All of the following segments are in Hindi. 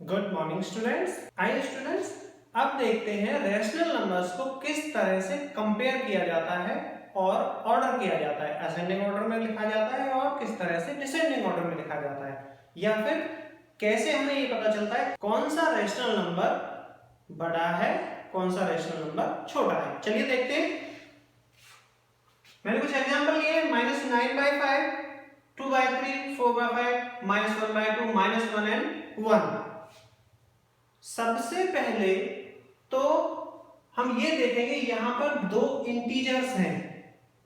Good morning students. आइए स्टूडेंट्स, अब देखते हैं रैशनल नंबर्स को किस तरह से कंपेयर किया जाता है और ऑर्डर किया जाता है। असेंडिंग ऑर्डर में लिखा जाता है और किस तरह से डिसेंडिंग ऑर्डर में लिखा जाता है, या फिर कैसे हमें ये पता चलता है कौन सा रैशनल नंबर बड़ा है, कौन सा रैशनल नंबर छोटा है। चलिए देखते हैं। मैंने कुछ एग्जांपल लिए। -9/5, 2/3, 4/5, -1/2, -1 एंड 1। सबसे पहले तो हम ये देखेंगे, यहां पर दो इंटीजर्स हैं,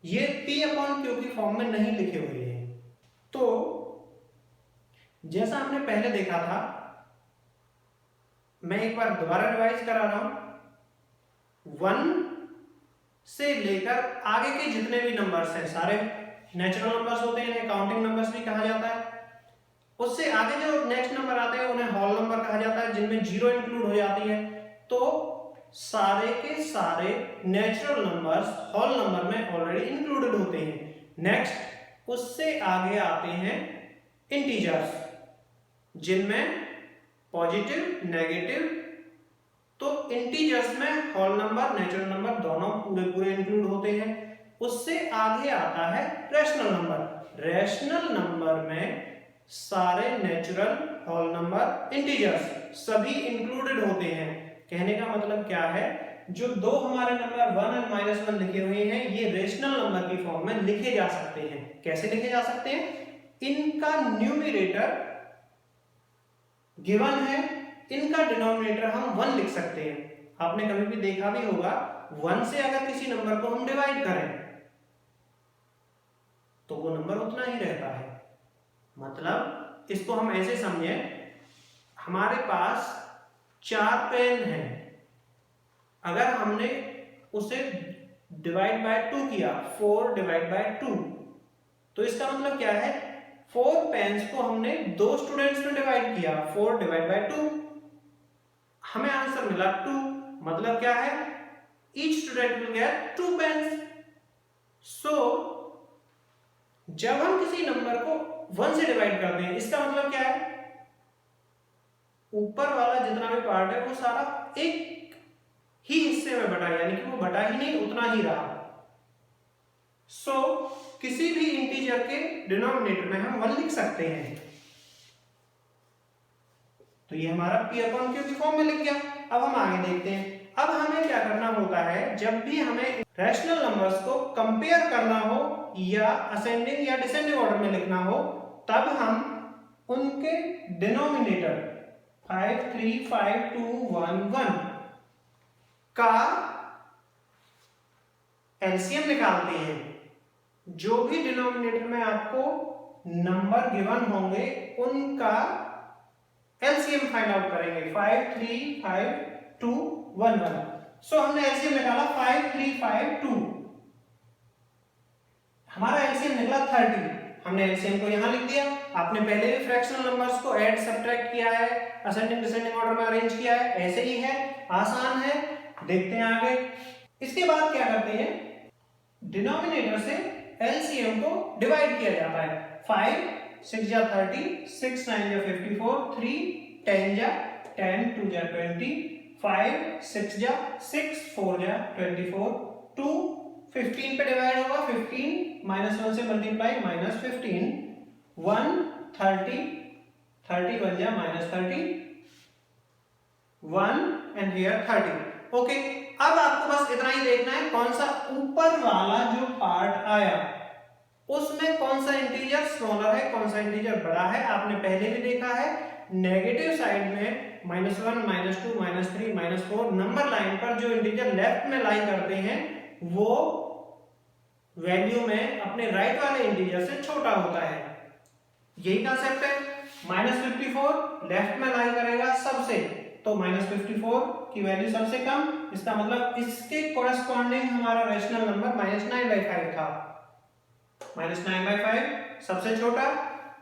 ये p/q की फॉर्म में नहीं लिखे हुए हैं। तो जैसा हमने पहले देखा था, मैं एक बार दोबारा रिवाइज करा रहा हूं। 1 से लेकर आगे के जितने भी नंबर्स हैं सारे नेचुरल नंबर्स होते हैं, काउंटिंग नंबर्स भी कहा जाता है। उससे आगे जो नेक्स्ट नंबर आते हैं उन्हें होल नंबर कहा जाता है, जिनमें जीरो इंक्लूड हो जाती है। तो सारे के सारे नेचुरल नंबर्स होल नंबर में ऑलरेडी इंक्लूडेड होते हैं। नेक्स्ट उससे आगे आते हैं इंटीजर्स, जिनमें पॉजिटिव नेगेटिव, तो इंटीजर्स में होल नंबर नेचुरल नंबर दोनों पूरे इंक्लूड होते हैं। उससे आगे आता है रैशनल नंबर। रैशनल नंबर में सारे नेचुरल होल नंबर इंटीजर्स सभी इंक्लूडेड होते हैं। कहने का मतलब क्या है, जो दो हमारे नंबर 1 और -1 लिखे हुए हैं, ये रैशनल नंबर की फॉर्म में लिखे जा सकते हैं। कैसे लिखे जा सकते हैं? इनका न्यूमरेटर गिवन है, इनका डिनोमिनेटर हम 1 लिख सकते हैं। आपने कभी भी देखा भी होगा, 1 से अगर किसी नंबर को हम डिवाइड करें तो वो नंबर उतना ही रहता है। मतलब इसको हम ऐसे समझे, हमारे पास 4 पेन है, अगर हमने उसे डिवाइड बाय 2 किया, 4 डिवाइड बाय 2, तो इसका मतलब क्या है, 4 पेन्स को हमने 2 स्टूडेंट्स में डिवाइड किया, 4 डिवाइड बाय 2, हमें आंसर मिला 2। मतलब क्या है, each student will get 2 pens. So जब हम किसी नंबर को 1 से डिवाइड करते हैं, इसका मतलब क्या है, ऊपर वाला जितना भी पार्ट है वो सारा एक ही हिस्से में बटा, यानी कि वो बटा ही नहीं, उतना ही रहा। सो किसी भी इंटीजर के डिनोमिनेटर में हम 1 लिख सकते हैं। तो ये हमारा p/q की फॉर्म में लिख गया। अब हम आगे देखते हैं। अब हमें क्या करना होता है, जब भी हमें रैशनल नंबर्स को कंपेयर करना हो या असेंडिंग या डिसेंडिंग ऑर्डर में लिखना हो, तब हम उनके डिनोमिनेटर 5 3 5 2 1 1 का एलसीएम निकालते हैं। जो भी डिनोमिनेटर में आपको नंबर गिवन होंगे उनका एलसीएम फाइंड आउट करेंगे। 5 3 5 2 1 1। सो हमने एलसीएम निकाला 5 3 5 2, हमारा एलसीएम निकला 30। हमने एलसीएम को यहां लिख दिया। आपने पहले भी फ्रैक्शनल नंबर्स को ऐड सब्ट्रैक्ट किया है, असेंडिंग डिसेंडिंग ऑर्डर में अरेंज किया है, ऐसे ही है, आसान है। देखते हैं आगे। इसके बाद क्या करते हैं, डिनोमिनेटर से एलसीएम को डिवाइड किया जाता है। 5 6 जा 30, 6 9 जा 54, 3 10 जा 10, 2 जा 20, 5 6 जा 6, 4 जा 24, 2 15 पे डिवाइड होगा, 15 -1 से मल्टीप्लाई -15, 1 30, 30 1 जा -30, 1 एंड हियर 30। ओके, अब आपको बस इतना ही देखना है, कौन सा ऊपर वाला जो पार्ट आया उसमें कौन सा इंटीजर स्मॉलर है, कौन सा इंटीजर बड़ा है। आपने पहले भी देखा है, नेगेटिव साइड में -1 -2 -3 -4 नंबर लाइन पर जो इंटीजर लेफ्ट में लाई करते हैं वो वैल्यू में अपने राइट वाले इंटीजर से छोटा होता है। यही कंसेप्ट है। -54 लेफ्ट में लाई करेगा सबसे, तो -54 की वैल्यू सबसे कम, इसका मतलब इसके कोरेस्पॉन्डिंग हमारा रैशनल नंबर -9/5 था। -9/5 सबसे छोटा,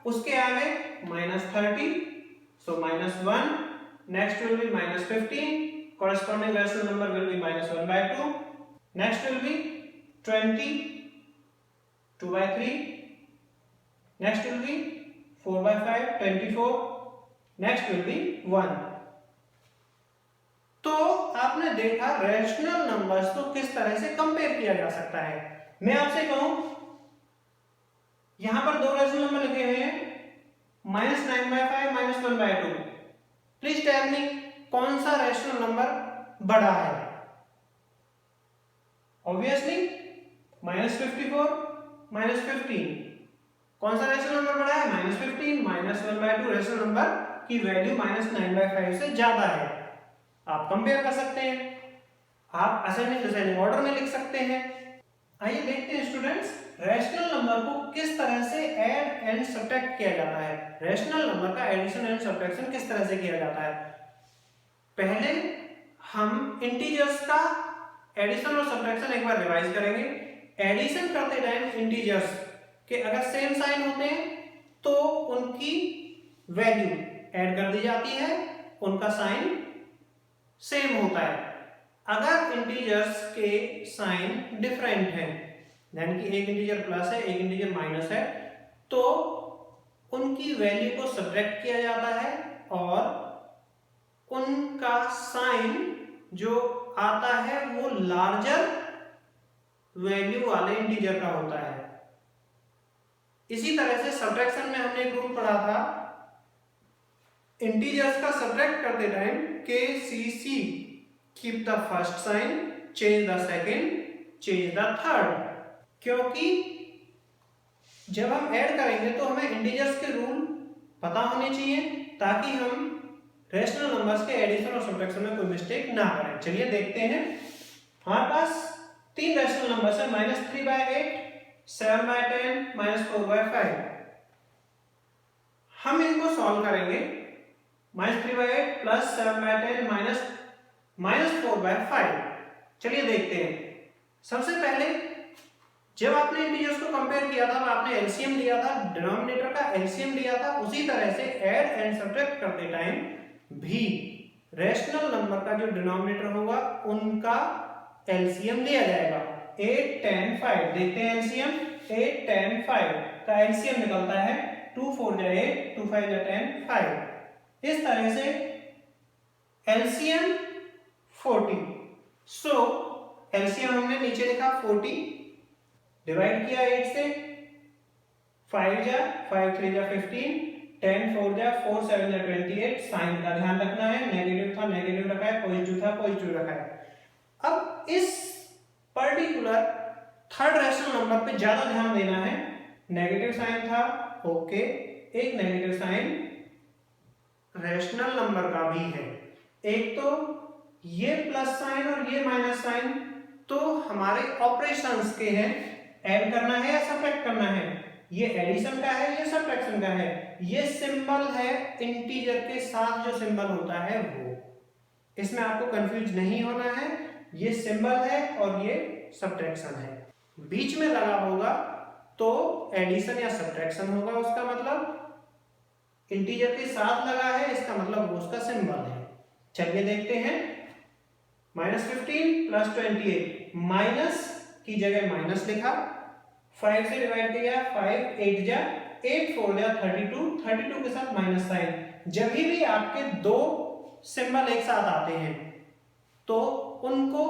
उसके आगे -30, so -1, next will be -15, corresponding rational number will be -1/2, next will be 20, 2/3, next will be 4/5, 24, next will be 1। तो आपने देखा रैशनल नंबर्स को किस तरह से कंपेयर किया जा सकता है। मैं आपसे कहूं, यहां पर दो रैशनल नंबर लिखे हुए हैं -9/5 -1/2। प्लीज टेल मी कौन सा रैशनल नंबर बड़ा है। ऑब्वियसली -54 -15। कौन सा रैशनल नंबर बड़ा है? -15 -1/2 रैशनल नंबर की वैल्यू -9/5 से ज्यादा है। आप कंपेयर कर सकते हैं, आप असेंडिंग डिसेंडिंग ऑर्डर में लिख सकते हैं। आइए देखते हैं स्टूडेंट्स, रैशनल नंबर को किस तरह से ऐड एंड सब्ट्रैक्ट किया जाता है। रैशनल नंबर का एडिशन एंड सब्ट्रैक्शन किस तरह से किया जाता है। पहले हम इंटीजर्स का एडिशन और सब्ट्रैक्शन एक बार रिवाइज करेंगे। एडिशन करते टाइम इंटीजर्स के अगर सेम साइन होते हैं तो उनकी वैल्यू ऐड कर दी जाती है, उनका साइन सेम होता है। अगर इंटीजर्स के साइन डिफरेंट हैं, यानी कि एक इंटीजर प्लस है एक इंटीजर माइनस है, तो उनकी वैल्यू को सब्ट्रैक्ट किया जाता है और उनका साइन जो आता है वो लार्जर वैल्यू वाले इंटीजर का होता है। इसी तरह से सब्ट्रैक्शन में हमने एक रूल पढ़ा था, इंटीजर्स का सब्ट्रैक्ट करते time KCC keep the first sign, change the second, change the third. क्योंकि जब हम ऐड करेंगे तो हमें इंटीजर्स के रूल पता होने चाहिए ताकि हम रैशनल नंबर्स के एडिशन और सब्ट्रैक्शन में कोई मिस्टेक ना करें। चलिए देखते हैं, हमारे पास तीन रैशनल नंबर्स है -3/8, 7/10, -4/5। हम इनको सॉल्व करेंगे। -3/8 + 7/10 -4/5। चलिए देखते हैं। सबसे पहले जब आपने इंटीजर्स को कंपेयर किया था, आपने एलसीएम लिया था, डिनोमिनेटर का एलसीएम लिया था, उसी तरह से ऐड एंड सब्ट्रैक्ट करते टाइम भी रैशनल नंबर का जो डिनोमिनेटर होगा उनका एलसीएम लिया जाएगा। 8, 10, 5। देखते हैं एलसीएम। 8, 10, 5 का एलसीएम निकलता है 2 4 जा 8, 2 5 जा 10, 5। इस तरह से एलसीएम 40। सो एलसीएम हमने नीचे लिखा 40, डिवाइड किया 8 से, 5 जा 5 3 जा 15, 10 4 जा 4 7 जा 28। साइन का ध्यान रखना है, नेगेटिव था नेगेटिव रखा है, पॉजिटिव था पॉजिटिव रखा है। अब इस पर्टिकुलर थर्ड रैशनल नंबर पे ज्यादा ध्यान देना है। नेगेटिव साइन था, ओके, एक नेगेटिव साइन रैशनल नंबर का भी है। एक तो ये प्लस साइन और ये माइनस साइन तो हमारे ऑपरेशंस के हैं, ऐड करना है या सब्ट्रैक्ट करना है। ये एडिशन का है, ये सब्ट्रैक्शन का है। ये सिंबल है इंटीजर के साथ जो सिंबल होता है वो, इसमें आपको कंफ्यूज नहीं होना है। ये सिंबल है और ये सब्ट्रैक्शन है। बीच में लगा होगा तो एडिशन या सब्ट्रैक्शन होगा, उसका मतलब इंटीजर के साथ लगा है, इसका मतलब वो उसका सिंबल है। चलिए देखते हैं। -15 + 28, माइनस की जगह माइनस लिखा, 5 से डिवाइड किया, 5 8 जा 8 4 जा 32, 32 के साथ माइनस साइन। जब भी आपके दो सिंबल एक साथ आते हैं तो उनको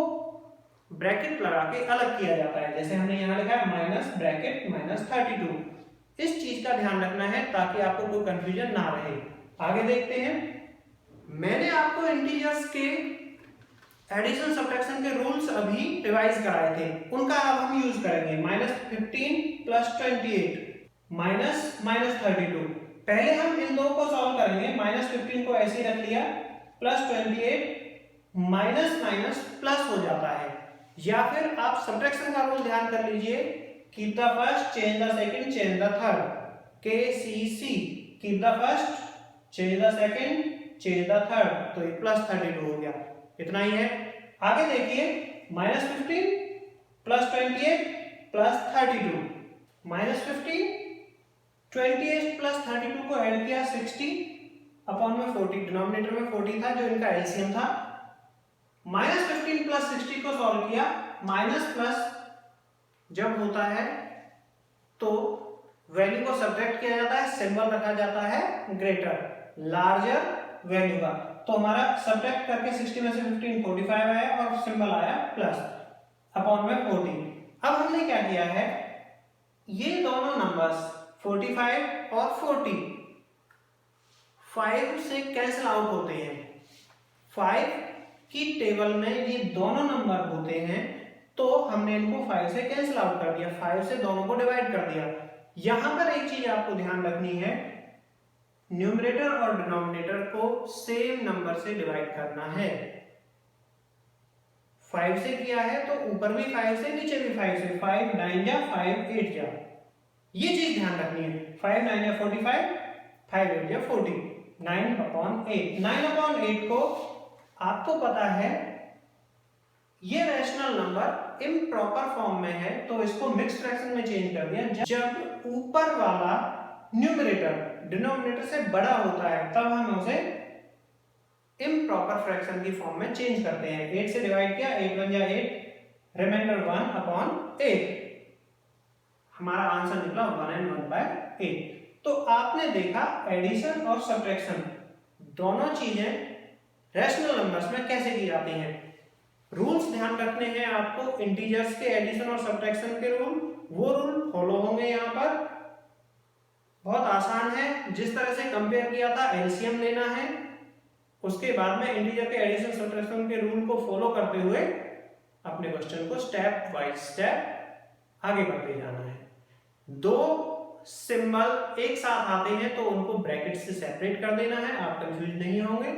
ब्रैकेट लगा के अलग किया जाता है। जैसे हमने यहाँ लिखा है माइनस ब्रैकेट -32। इस चीज का ध्यान रखना है ताकि आपको कोई कंफ्यूजन ना रहे। आगे देखते हैं। मैंने आपको इंटीजर्स के एडिशन सब्ट्रैक्शन के रूल्स अभी रिवाइज कराए थे, उनका अब हम यूज करेंगे। -15 + 28 -32। पहले हम इन दो को सॉल्व करेंगे। -15 को ऐसे ही रख लिया, +28 माइनस माइनस प्लस हो जाता है। या फिर आप सब्ट्रैक्शन का रूल ध्यान कर लीजिए, keep the first change the second change the third. KCC keep the first change the second change the third, तो ये +32 हो गया। इतना ही है। आगे देखिए, -15 + 28 + 32। -15 28 + 32 को ऐड किया 60 अपॉन में 40, डिनोमिनेटर में 40 था जो इनका एलसीएम था। -15 + 60 को सॉल्व किया, माइनस प्लस जब होता है तो वैल्यू को सब्ट्रैक्ट किया जाता है, सिंबल रखा जाता है ग्रेटर। लार्जर वैल्यू का। तो हमारा सब्ट्रैक्ट करके 60 में से 15 45 आया और सिंबल आया प्लस अपॉन में 40। अब हमने क्या किया है, ये दोनों नंबर्स 45 और 40 5 से कैंसिल आउट होते हैं। 5 की टेबल में ये दोनों नंबर होते हैं, तो हमने इनको 5 से कैंसिल आउट कर दिया, 5 से दोनों को डिवाइड कर दिया। यहां पर एक चीज आपको ध्यान रखनी है, न्यूमरेटर और डिनोमिनेटर को सेम नंबर से डिवाइड करना है। 5 से किया है तो ऊपर भी 5 से, नीचे भी 5 से। 5 9 जा 5 8 जा, ये चीज ध्यान रखनी है। 5 9 जा 45, 5 8 जा 40, 9/8। 9/8 को आपको पता है ये रैशनल नंबर इम्प्रॉपर फॉर्म में है, तो इसको मिक्स्ड फ्रैक्शन में चेंज कर दिया। जब ऊपर वाला न्यूमरेटर डिनोमिनेटर से बड़ा होता है तब हम उसे इम्प्रॉपर फ्रैक्शन की फॉर्म में चेंज करते हैं। 8 से डिवाइड किया, 8 1 जा 8, रिमाइंडर 1/8, हमारा आंसर निकला 1/8। तो आपने देखा एडिशन और सब्ट्रैक्शन दोनों चीजें रैशनल नंबर्स में कैसे की जाती हैं। रूल्स ध्यान रखने हैं आपको, इंटीजर्स के एडिशन और सब्ट्रैक्शन के रूल, वो रूल फॉलो होंगे। यहाँ पर बहुत आसान है, जिस तरह से कंपेयर किया था, एलसीएम लेना है, उसके बाद में इंटीजर के एडिशन सब्ट्रैक्शन के रूल को फॉलो करते हुए अपने क्वेश्चन को स्टेप बाय स्टेप आगे बढ़ते जाना है। दो सिंबल एक साथ आते हैं तो उनको ब्रैकेट से सेपरेट कर देना है, आप कंफ्यूज नहीं होंगे।